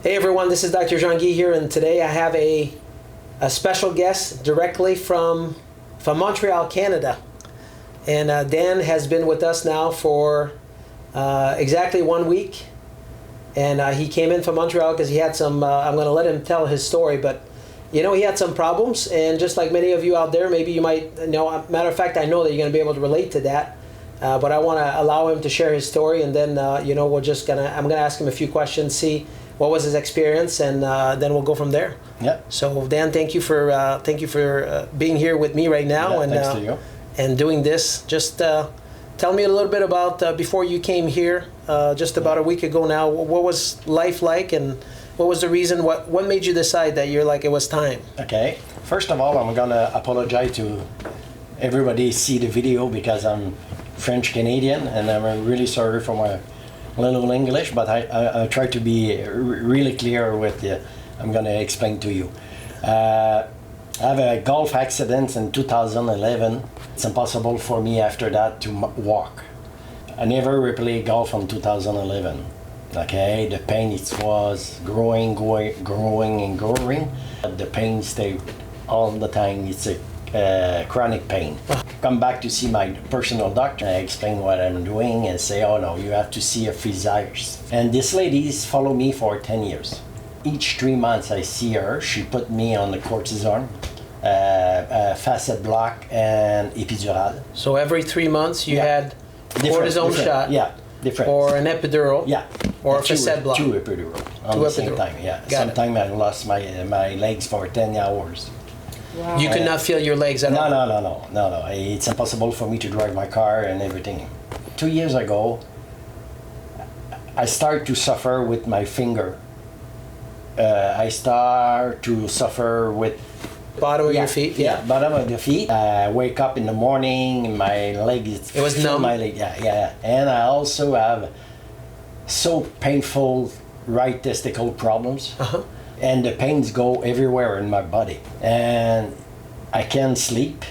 Hey everyone, this is Dr. Jean-Guy here, and today I have a special guest directly from Montreal, Canada. And Dan has been with us now for exactly 1 week. And he came in from Montreal because he had some, I'm going to let him tell his story, but you know, he had some problems. And just like many of you out there, maybe you might know, matter of fact, I know that you're going to be able to relate to that. But I want to allow him to share his story, and then, you know, I'm going to ask him a few questions, see what was his experience, and then we'll go from there. Yeah. So Dan, thank you for being here with me right now, and thanks to you. And doing this. Just tell me a little bit about before you came here, just about a week ago now. What was life like, and what was the reason? What made you decide that you're like it was time? Okay. First of all, I'm gonna apologize to everybody see the video because I'm French Canadian, and I'm really sorry for my little English, but I try to be really clear with you. I'm going to explain to you. I have a golf accident in 2011. It's impossible for me after that to walk. I never replayed golf in 2011. Okay, the pain it was growing. The pain stayed all the time. It's a chronic pain. Come back to see my personal doctor. I explain what I'm doing and say, oh no, you have to see a physiologist. And this lady's followed me for 10 years. Each 3 months I see her. She put me on the cortisone, facet block, and epidural. So every 3 months you had cortisone shot. Yeah, different. Or an epidural. Yeah. Or a facet block. Two epidural on the same time. Yeah. Sometimes I lost my legs for 10 hours. Wow. You could not feel your legs at all? No. It's impossible for me to drive my car and everything. 2 years ago, I start to suffer with my finger. I start to suffer with bottom of your feet. Yeah, bottom of the feet. I wake up in the morning, my leg is it was numb. My leg, yeah. And I also have so painful right testicle problems. Uh-huh. And the pains go everywhere in my body. And I can't sleep.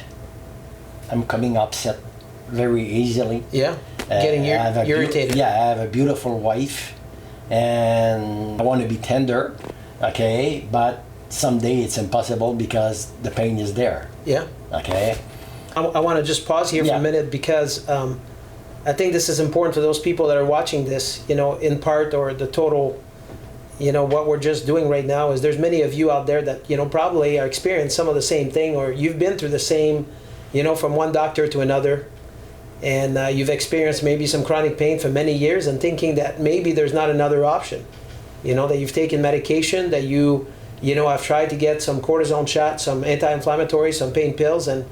I'm coming upset very easily. Yeah, getting irritated. I have a beautiful wife. And I want to be tender, okay? But someday it's impossible because the pain is there. Yeah. Okay? I want to just pause here for a minute because I think this is important for those people that are watching this, you know, in part or the total. You know, what we're just doing right now is there's many of you out there that, you know, probably are experiencing some of the same thing, or you've been through the same, you know, from one doctor to another, and you've experienced maybe some chronic pain for many years and thinking that maybe there's not another option, you know, that you've taken medication, that you know, I've tried to get some cortisone shots, some anti-inflammatory, some pain pills, and,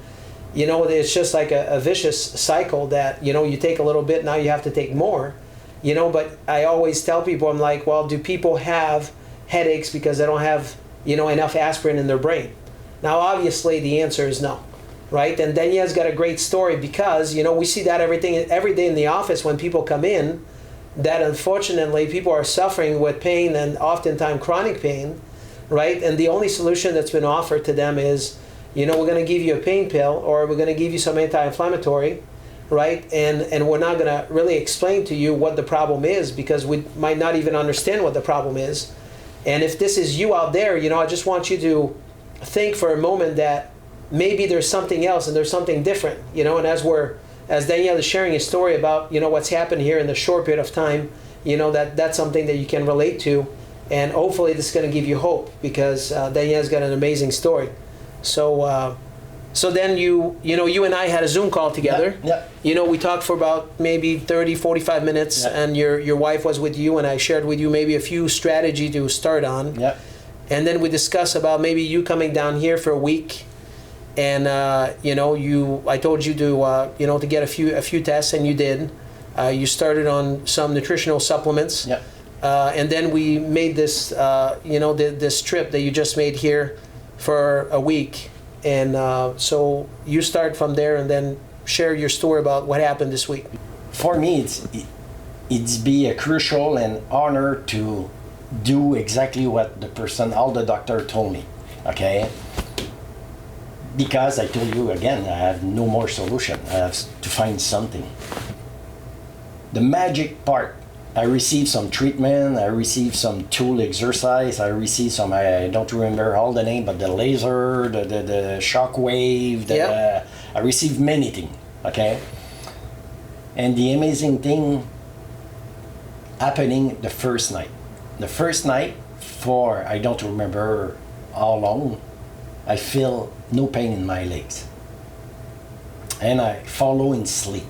you know, it's just like a vicious cycle that, you know, you take a little bit, now you have to take more. You know, but I always tell people, I'm like, well, do people have headaches because they don't have, you know, enough aspirin in their brain? Now, obviously, the answer is no, right? And Daigneault's got a great story because, you know, we see that every day in the office when people come in, that unfortunately people are suffering with pain and oftentimes chronic pain, right? And the only solution that's been offered to them is, you know, we're going to give you a pain pill or we're going to give you some anti-inflammatory, right? And we're not going to really explain to you what the problem is because we might not even understand what the problem is. And if this is you out there, you know, I just want you to think for a moment that maybe there's something else and there's something different, you know. And as Daigneault is sharing his story about, you know, what's happened here in the short period of time, you know, that's something that you can relate to. And hopefully this is going to give you hope because Daigneault's got an amazing story. So then you and I had a Zoom call together. Yeah. You know, we talked for about maybe 30, 45 minutes, and your wife was with you, and I shared with you maybe a few strategy to start on. Yeah. And then we discussed about maybe you coming down here for a week, and you know, I told you to you know, to get a few tests, and you did. You started on some nutritional supplements. Yeah. And then we made this you know, this trip that you just made here for a week. And so you start from there and then share your story about what happened this week. For me, it's be a crucial and honor to do exactly what all the doctor told me, okay? Because I told you again, I have no more solution. I have to find something. The magic part I received some treatment, I received some tool exercise, I received some, I don't remember all the name, but the laser, the shock wave, I received many things, okay? And the amazing thing happening the first night. The first night for, I don't remember how long, I feel no pain in my legs. And I follow in sleep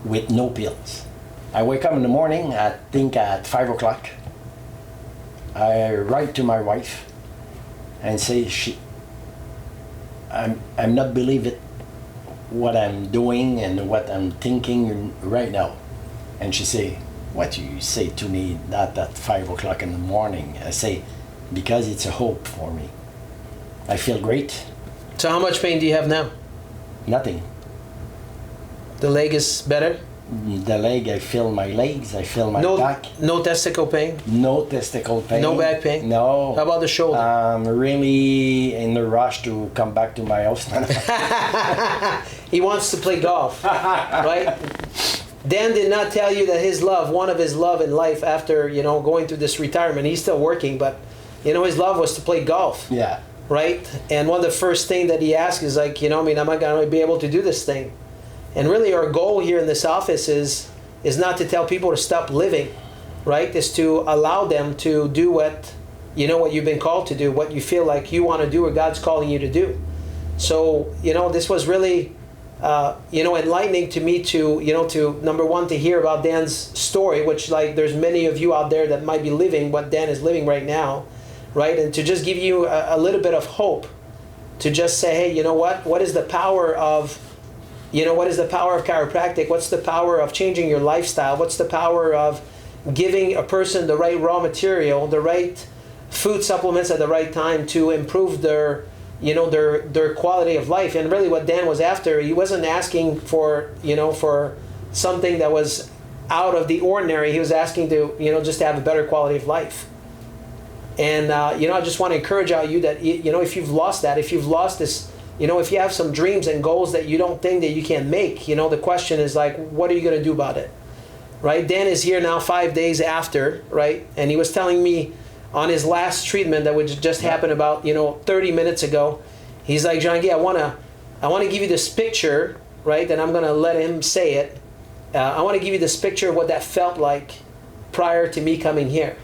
with no pills. I wake up in the morning, I think at 5 o'clock. I write to my wife and say, I'm not believing what I'm doing and what I'm thinking right now. And she say, what you say to me that at 5 o'clock in the morning? I say, because it's a hope for me. I feel great. So how much pain do you have now? Nothing. The leg is better? The leg, I feel my legs, I feel my back. No testicle pain? No testicle pain. No back pain? No. How about the shoulder? I'm really in a rush to come back to my house. He wants to play golf, right? Dan did not tell you that one of his love in life after, going through this retirement, he's still working, but, his love was to play golf. Yeah. Right? And one of the first things that he asked is like, am I going to be able to do this thing? And really our goal here in this office is not to tell people to stop living, right? Is to allow them to do what you've been called to do, what you feel like you want to do or God's calling you to do. So, this was really, enlightening to me to number one, to hear about Dan's story, which there's many of you out there that might be living what Dan is living right now, right? And to just give you a little bit of hope, to just say, hey, what is the power of chiropractic? What's the power of changing your lifestyle? What's the power of giving a person the right raw material, the right food supplements at the right time to improve their quality of life? And really what Dan was after, he wasn't asking for something that was out of the ordinary. He was asking to, just to have a better quality of life. And, I just want to encourage you that, if you've lost that, if you've lost this, if you have some dreams and goals that you don't think that you can make, the question is what are you going to do about it? Right? Dan is here now 5 days after, right? And he was telling me on his last treatment that would just happen about, 30 minutes ago, he's like, Jean-Guy, I want to give you this picture, right? And I'm going to let him say it. I want to give you this picture of what that felt like prior to me coming here.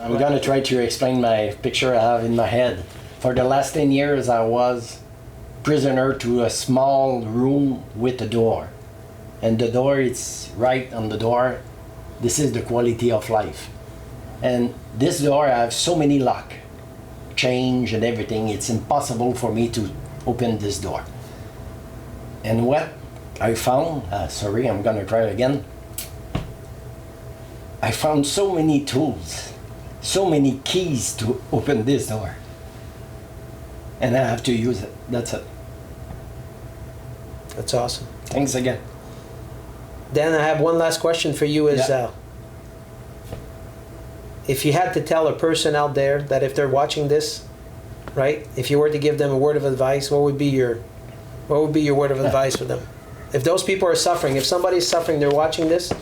I'm going to try to explain my picture I have in my head. For the last 10 years, I was prisoner to a small room with a door. And the door is right on the door. This is the quality of life. And this door, I have so many lock, change and everything. It's impossible for me to open this door. And what I found, sorry, I'm going to try again. I found so many tools, so many keys to open this door. And I have to use it. That's it. That's awesome. Thanks again. Dan, I have one last question for you is, if you had to tell a person out there that if they're watching this, right, if you were to give them a word of advice, what would be your word of advice for them? If those people are suffering, if somebody's suffering, they're watching this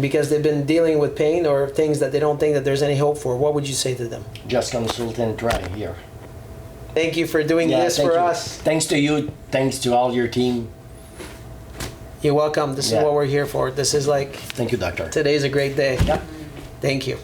because they've been dealing with pain or things that they don't think that there's any hope for, what would you say to them? Just consult and try here. Thank you for doing this for us. Thanks to you. Thanks to all your team. You're welcome. This is what we're here for. This is Thank you, doctor. Today's a great day. Yeah. Thank you.